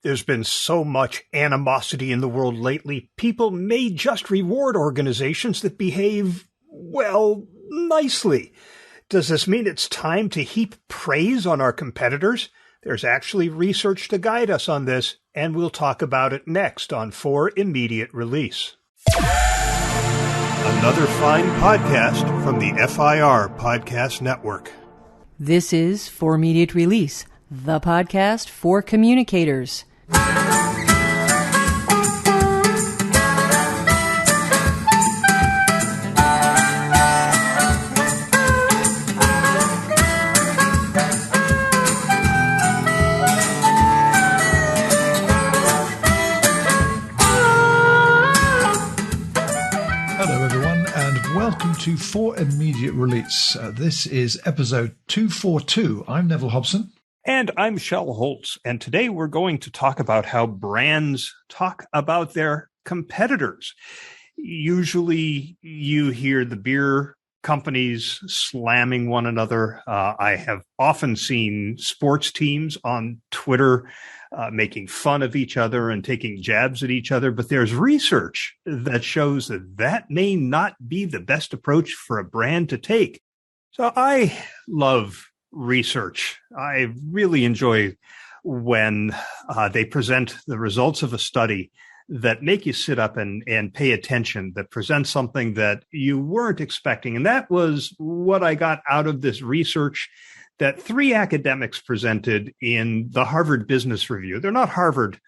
There's been so much animosity in the world lately, people may just reward organizations that behave, well, nicely. Does this mean it's time to heap praise on our competitors? There's actually research to guide us on this, and we'll talk about it next on For Immediate Release. Another fine podcast from the FIR Podcast Network. This is For Immediate Release, the podcast for communicators. Welcome to For Immediate Release. This is episode 242. I'm Neville Hobson. And I'm Shel Holtz. And today we're going to talk about how brands talk about their competitors. Usually you hear the beer companies slamming one another. I have often seen sports teams on Twitter making fun of each other and taking jabs at each other. But there's research that shows that that may not be the best approach for a brand to take. So I love research. I really enjoy when they present the results of a study that make you sit up and pay attention, that present something that you weren't expecting. And that was what I got out of this research that three academics presented in the Harvard Business Review. They're not Harvard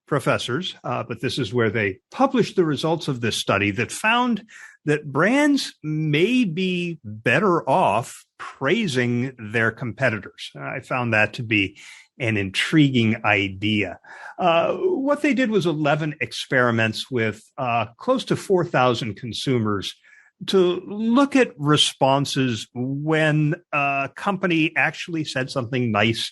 professors, but this is where they published the results of this study that found that brands may be better off praising their competitors. I found that to be an intriguing idea. What they did was 11 experiments with close to 4,000 consumers to look at responses when a company actually said something nice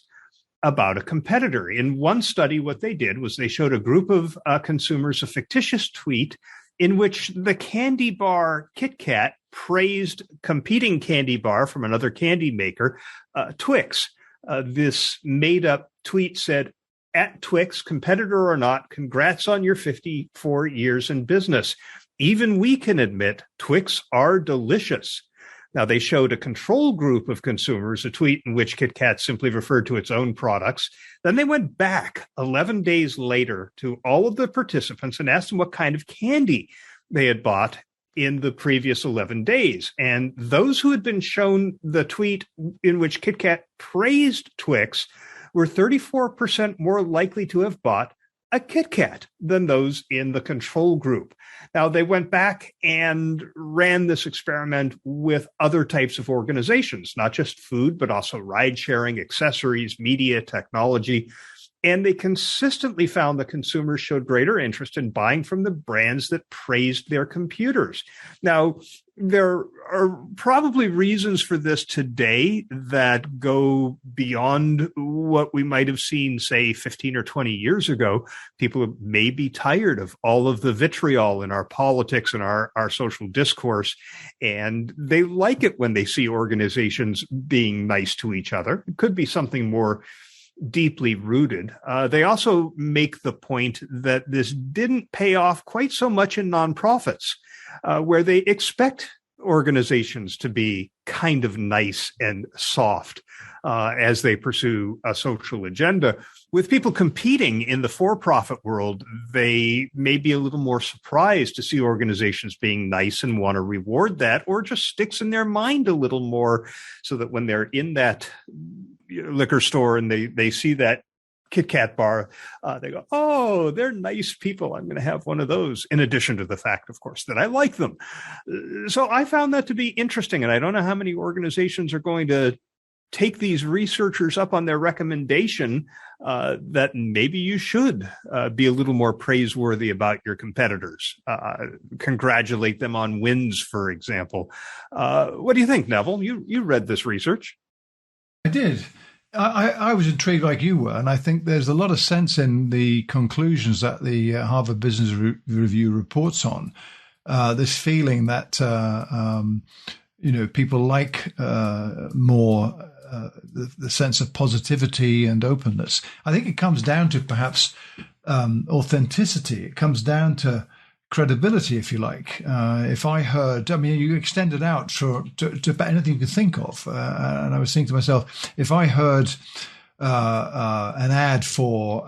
about a competitor. In one study, what they did was they showed a group of consumers a fictitious tweet in which the candy bar Kit Kat praised competing candy bar from another candy maker, Twix. This made-up tweet said, "At Twix, competitor or not, congrats on your 54 years in business. Even we can admit Twix are delicious." Now, they showed a control group of consumers a tweet in which Kit Kat simply referred to its own products. Then they went back 11 days later to all of the participants and asked them what kind of candy they had bought in the previous 11 days. And those who had been shown the tweet in which Kit Kat praised Twix were 34% more likely to have bought a Kit Kat than those in the control group. Now, they went back and ran this experiment with other types of organizations, not just food, but also ride sharing, accessories, media, technology. And they consistently found that consumers showed greater interest in buying from the brands that praised their computers. Now, there are probably reasons for this today that go beyond what we might have seen, say, 15 or 20 years ago. People may be tired of all of the vitriol in our politics and our social discourse, and they like it when they see organizations being nice to each other. It could be something more deeply rooted. They also make the point that this didn't pay off quite so much in nonprofits, where they expect organizations to be kind of nice and soft as they pursue a social agenda. With people competing in the for-profit world, they may be a little more surprised to see organizations being nice and want to reward that, or just sticks in their mind a little more so that when they're in that liquor store and they see that Kit Kat bar, they go, "Oh, they're nice people. I'm going to have one of those," in addition to the fact, of course, that I like them. So I found that to be interesting, and I don't know how many organizations are going to take these researchers up on their recommendation that maybe you should be a little more praiseworthy about your competitors. Congratulate them on wins, for example. What do you think, Neville? You read this research. I did. I was intrigued like you were, and I think there's a lot of sense in the conclusions that the Harvard Business Review reports on. This feeling that people like more the sense of positivity and openness. I think it comes down to perhaps authenticity. It comes down to credibility, if you like. If I heard, I mean, you extend it out to anything you can think of. And I was thinking to myself, if I heard an ad for,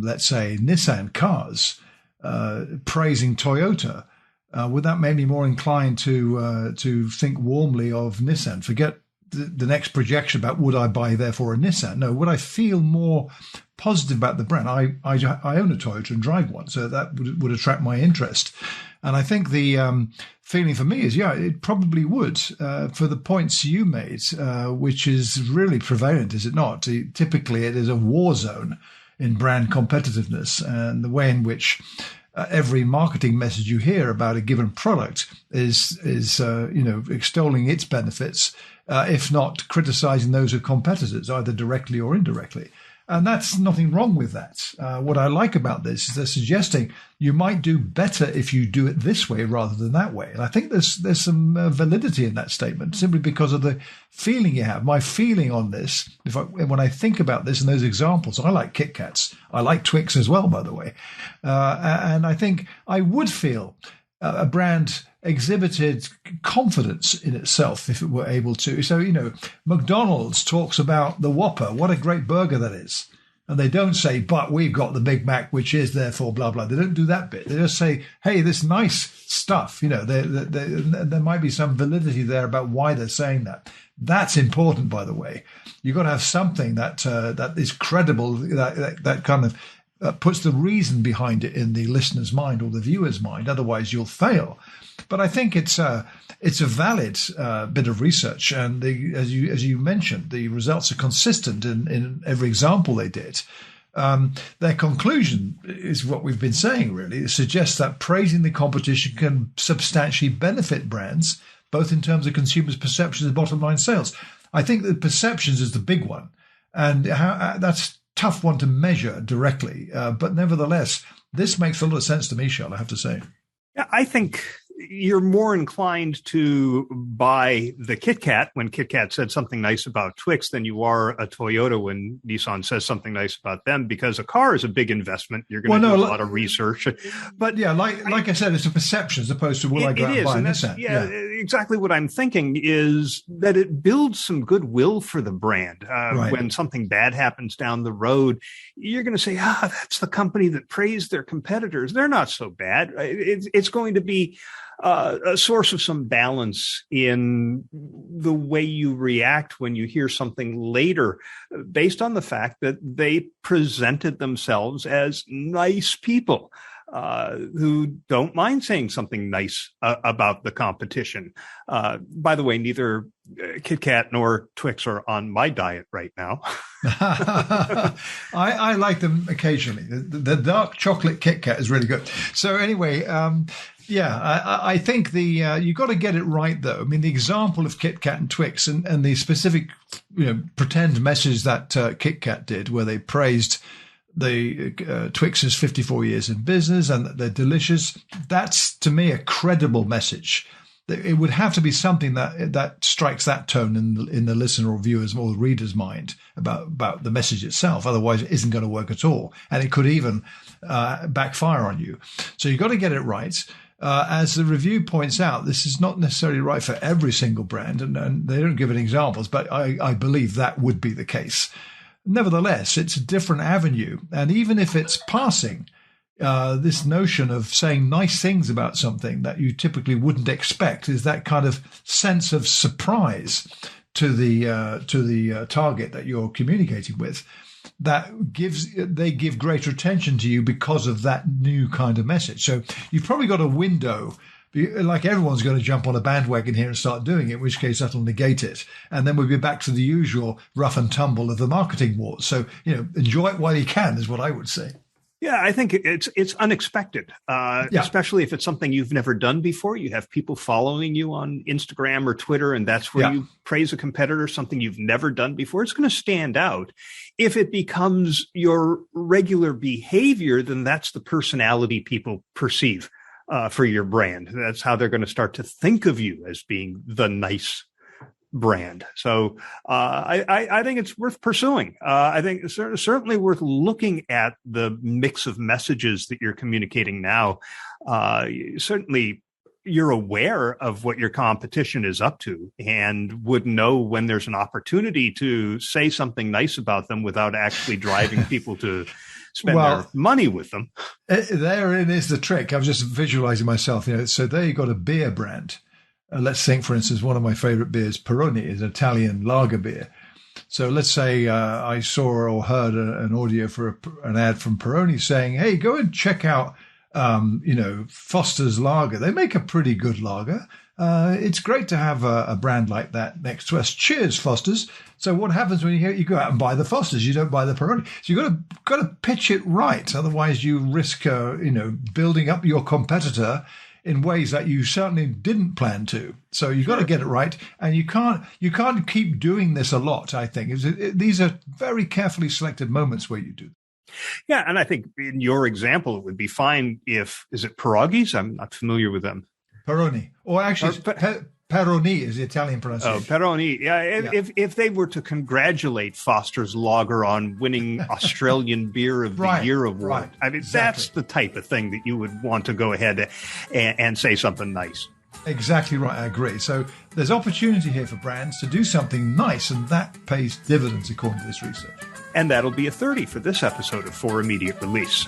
let's say, Nissan cars praising Toyota, would that make me more inclined to think warmly of Nissan? Forget the next projection about would I buy therefore a Nissan? No, would I feel more positive about the brand? I own a Toyota and drive one, so that would attract my interest. And I think the feeling for me is, yeah, it probably would for the points you made, which is really prevalent, is it not? Typically, it is a war zone in brand competitiveness, and the way in which every marketing message you hear about a given product is extolling its benefits, if not criticizing those of competitors, either directly or indirectly. And that's nothing wrong with that. What I like about this is they're suggesting you might do better if you do it this way rather than that way. And I think there's some validity in that statement, simply because of the feeling you have. My feeling on this, when I think about this and those examples, I like Kit Kats. I like Twix as well, by the way. And I think I would feel a brand exhibited confidence in itself if it were able to. So, McDonald's talks about the Whopper. What a great burger that is. And they don't say, but we've got the Big Mac, which is therefore blah, blah. They don't do that bit. They just say, hey, this nice stuff, there might be some validity there about why they're saying that. That's important, by the way. You've got to have something that is credible, that kind of puts the reason behind it in the listener's mind or the viewer's mind. Otherwise, you'll fail. But I think it's a valid bit of research, and as you mentioned, the results are consistent in every example they did. Their conclusion is what we've been saying, really. It suggests that praising the competition can substantially benefit brands, both in terms of consumers' perceptions and bottom line sales. I think that perceptions is the big one, and that's a tough one to measure directly. But nevertheless, this makes a lot of sense to me, Shell, I have to say. Yeah, I think you're more inclined to buy the Kit Kat when Kit Kat said something nice about Twix than you are a Toyota when Nissan says something nice about them, because a car is a big investment. You're going to do a lot of research. But yeah, like I said, it's a perception as opposed to will I go out and buy Nissan. Yeah, exactly what I'm thinking is that it builds some goodwill for the brand. Right. When something bad happens down the road, you're going to say, that's the company that praised their competitors. They're not so bad. It's going to be a source of some balance in the way you react when you hear something later, based on the fact that they presented themselves as nice people who don't mind saying something nice about the competition. By the way, neither Kit Kat nor Twix are on my diet right now. I like them occasionally. The dark chocolate Kit Kat is really good. So anyway, I think you got to get it right, though. I mean, the example of Kit Kat and Twix and the specific, pretend message that Kit Kat did, where they praised the Twix's 54 years in business and that they're delicious. That's, to me, a credible message. It would have to be something that strikes that tone in the listener or viewer's or the reader's mind about the message itself. Otherwise, it isn't going to work at all, and it could even backfire on you. So you've got to get it right. As the review points out, this is not necessarily right for every single brand, and they don't give any examples, but I believe that would be the case. Nevertheless, it's a different avenue, and even if it's passing, this notion of saying nice things about something that you typically wouldn't expect is that kind of sense of surprise to the target that you're communicating with. They give greater attention to you because of that new kind of message. So you've probably got a window. Like everyone's going to jump on a bandwagon here and start doing it, in which case that'll negate it. And then we'll be back to the usual rough and tumble of the marketing wars. So, enjoy it while you can is what I would say. Yeah, I think it's unexpected, especially if it's something you've never done before. You have people following you on Instagram or Twitter, and that's where you praise a competitor, something you've never done before. It's going to stand out. If it becomes your regular behavior, then that's the personality people perceive for your brand. That's how they're going to start to think of you, as being the nice brand. So I think it's worth pursuing. I think it's certainly worth looking at the mix of messages that you're communicating now. Certainly, you're aware of what your competition is up to and would know when there's an opportunity to say something nice about them without actually driving people to spend their money with them. Therein is the trick. I'm just visualizing myself. So there you got a beer brand. Let's think, for instance, one of my favorite beers, Peroni, is an Italian lager beer. So let's say I saw or heard an audio for an ad from Peroni saying, hey, go and check out Foster's Lager. They make a pretty good lager. It's great to have a brand like that next to us. Cheers, Foster's. So what happens when you go out and buy the Foster's? You don't buy the Peroni. So you've got to pitch it right. Otherwise, you risk, building up your competitor in ways that you certainly didn't plan to. So you've got to get it right, and you can't keep doing this a lot. I think these are very carefully selected moments where you do. Yeah, and I think in your example, it would be fine is it pierogies? I'm not familiar with them. Peroni, or actually, Peroni is the Italian pronunciation. Oh, Peroni. Yeah, if they were to congratulate Foster's Lager on winning Australian Beer of the Year award, right. I mean, exactly. That's the type of thing that you would want to go ahead and say something nice. Exactly right. I agree. So there's opportunity here for brands to do something nice, and that pays dividends according to this research. And that'll be a 30 for this episode of For Immediate Release.